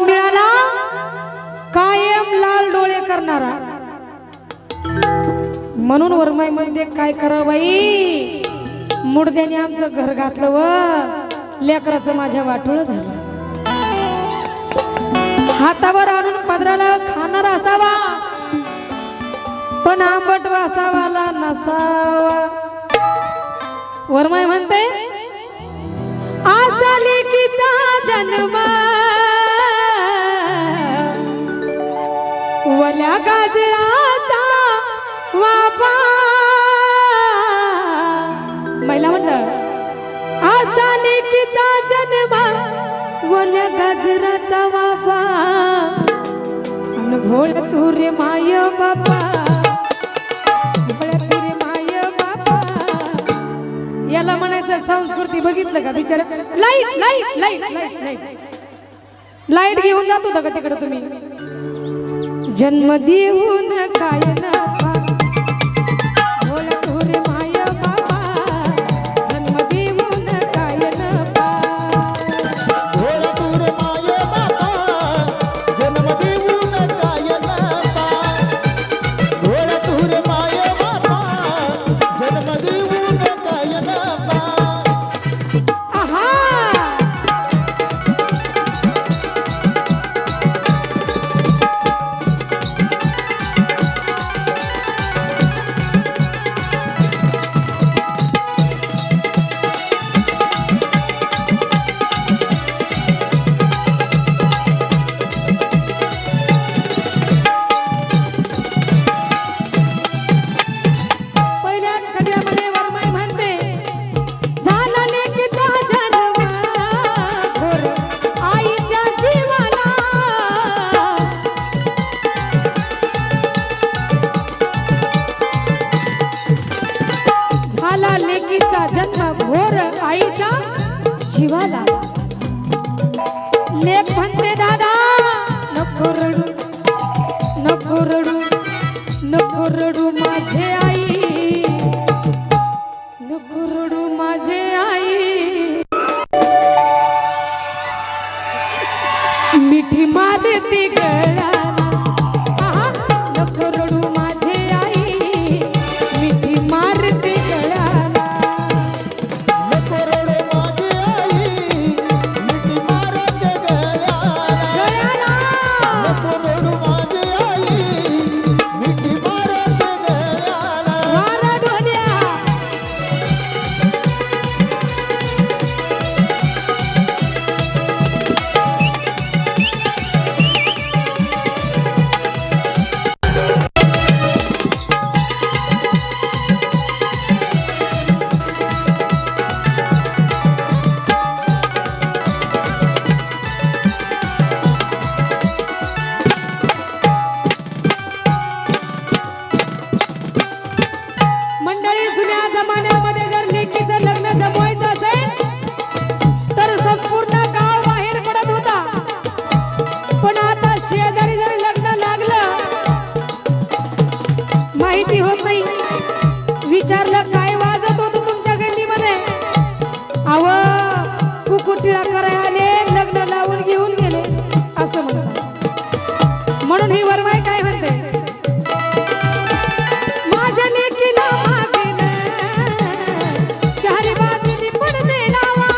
मिळाला कायम लाल डोळे करणारा। म्हणून वरमाई मध्ये काय करा बाई, मुडद्याने आमचं घर घातलं व लेकराचं माझ्या वाटोळ झालं। हातावर आणून पदराला खाणारा असावा पण आंबट वासावाला नसावा। वरमाई म्हणते आसा लेकीचा जन्म वल्या गाजराचा वाफा। महिला मंडळ आसा लेकीचा जन्म वल्या गाजराचा वाफा अनभोळ तुरे माय बाबा, तुरे माय बाबा। याला म्हणायचं संस्कृती बघितलं का बिचारा। Light light light light light light घेऊन जात होता का तिकडे तुम्ही। जन्म देऊन काय नफा भोळ तुरे माय बाबा, जन्म देऊन काय नफा भोळ तुरे माय बाबा, जन्म देऊन काय नफा। भोळ तुरे माय बाबा, जन्म देऊन काय नफा। आहा लेकीचा जन्म भोर आईच्या जीवाला। लेक म्हणते दादा नको रडू, नको रडू, नको रडू माझे आई, नको रडू माझे आई। मिठी मारती गळा नको रडू माझे आई, मिठी मारती गळा। होत नाही। विचारलं काय वाजत होतं तुमच्या गल्लीमध्ये, अव कुकुटिळा करायला आले, लग्न लावून घेऊन गेले असं म्हणतात। म्हणून ही वरमाई काय म्हणते, माझ्या लेकीला मागेन चारी बाजूनी पडदे लावा।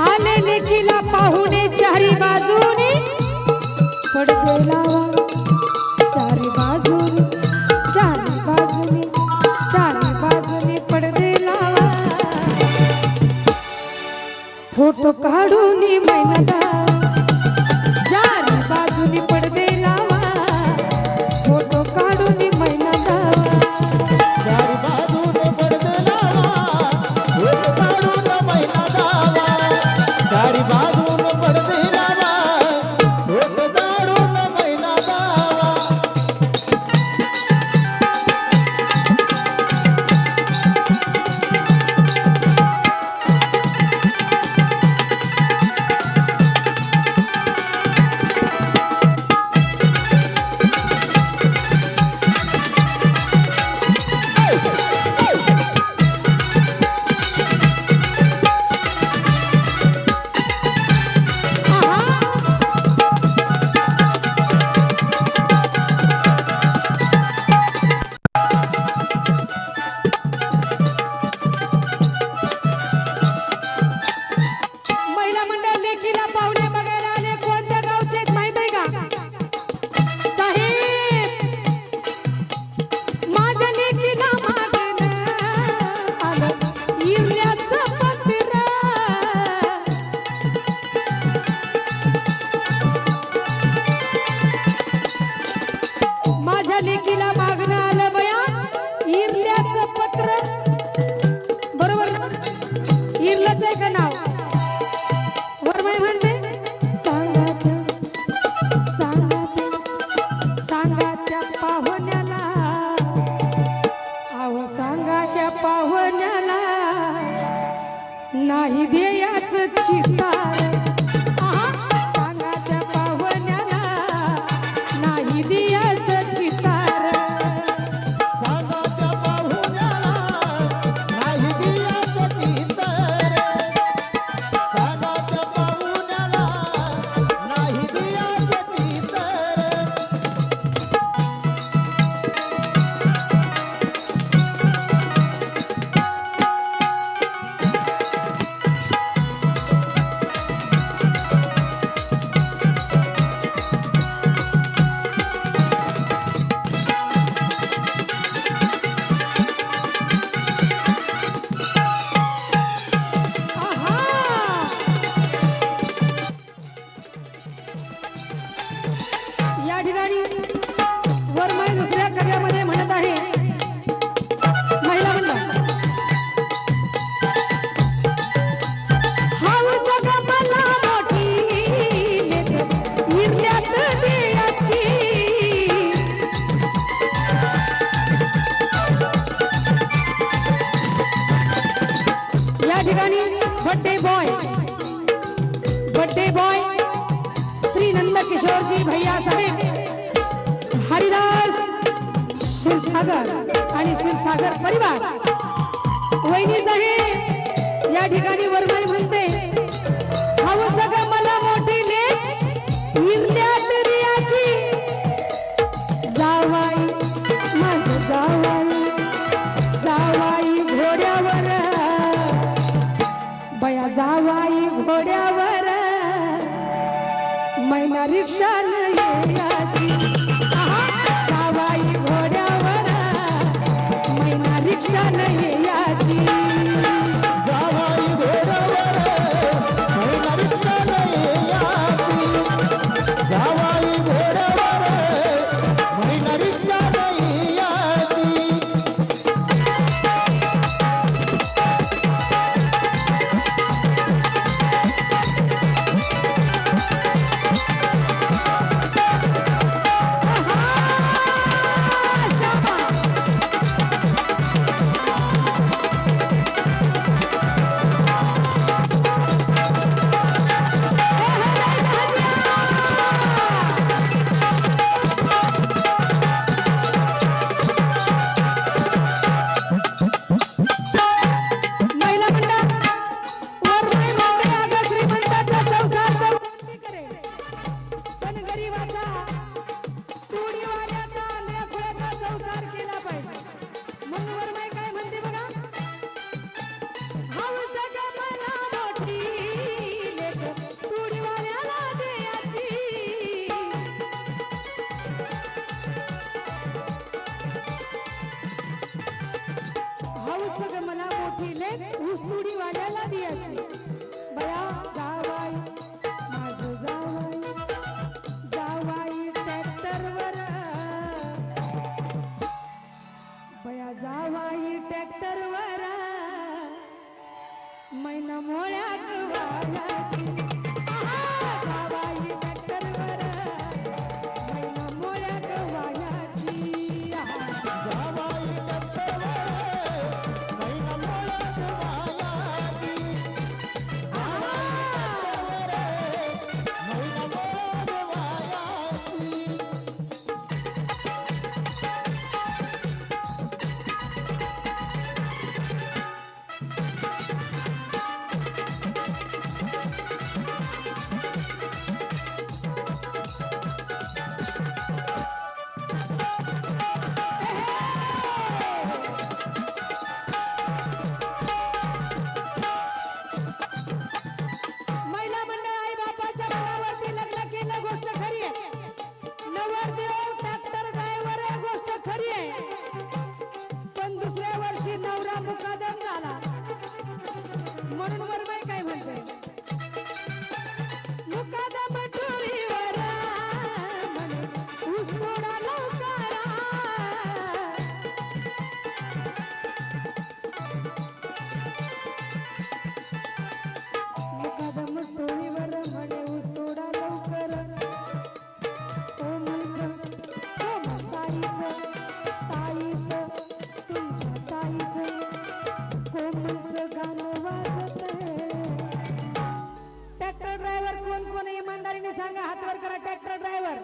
आले लेकीला पाहुणे चारी बाजूनी पडदे लावा। चारी बाजूनी, चारी बाजूनी, चारी बाजूनी पडदे लावा। फोटो काढून मैना चारी बाजूनी पडदे लावा। फोटो काढून मैना चारी बाजूने पडदे लावा, फोटो काढून मैना दावा। चारी बाजूने पडदे लावा, फोटो काढून मैना दावा। ठिकाणी बर्थडे बॉय श्री नंद किशोरजी भैया साहेब हरिदास क्षीरसागर आणि क्षीरसागर परिवार वहिनी साहेब या ठिकाणी वरमाई म्हणते हवं सगळं मला मोठी लेक इंद्यात रियाची जावाई माझं जावाई घोड्यावर बया जावाई घोड्यावर मैना रिक्षान याची जावाई घोड्यावर मैना रिक्षान याची जावाई घोड्यावर मैना रिक्षानं याची. जावाई घोड्यावर मैना रिक्षानं याची. महिला मंडळ वरमाई म्हणते अगं श्रीमंताचा संसार कौतुक करे पण गरीबाचा तुडीवाल्याचा लेकराचा संसार केला पाहिजे म्हणून वरमाई काय म्हणते बघा हौस ग मना मोठी लेक तुडीवाल्याला द्यायची हौस ग मला मोठी लेक ऊसतोडी वाल्याला द्यायची बया जावाई माझं जावाई ट्रॅक्टरवर बया जावाई ट्रॅक्टरवर मैना मोळ्याक वायाची जावाई ट्रॅक्टरवर मैना मोळ्याक वायाची जावाई डब्यावर मैना मोळ्यात वायाची. जावाई डब्यावर मैना मोळ्यात वायाची. महिला मंडळ आई बापाच्या मनावरती लग्न केलं गोष्ट खरी आहे नवरदेव ट्रॅक्टर ड्रायव्हर आहे गोष्ट खरी आहे पण दुसऱ्या वर्षी नवरा मुकादम झाला म्हणून वरमाई काय म्हणते मुकादम टोळीवर म्हणे ऊस तोडा लवकर मुकादम टोळीवर म्हणे ऊस तोडा लवकर ताईचं तुमच्या ताईचं कोमलचं गाणं वाजत ट्रॅक्टर ड्रायव्हर कोण इमानदारीने सांगा हातवर करा ट्रॅक्टर ड्रायव्हर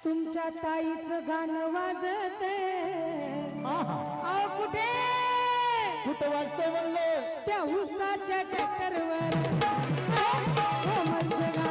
तुमच्या ताईचं गाणं वाजत आहा. कुठे कुठं वाजतंय म्हणलं त्या उसाच्या ट्रॅक्टरवर कोमलचं गाणं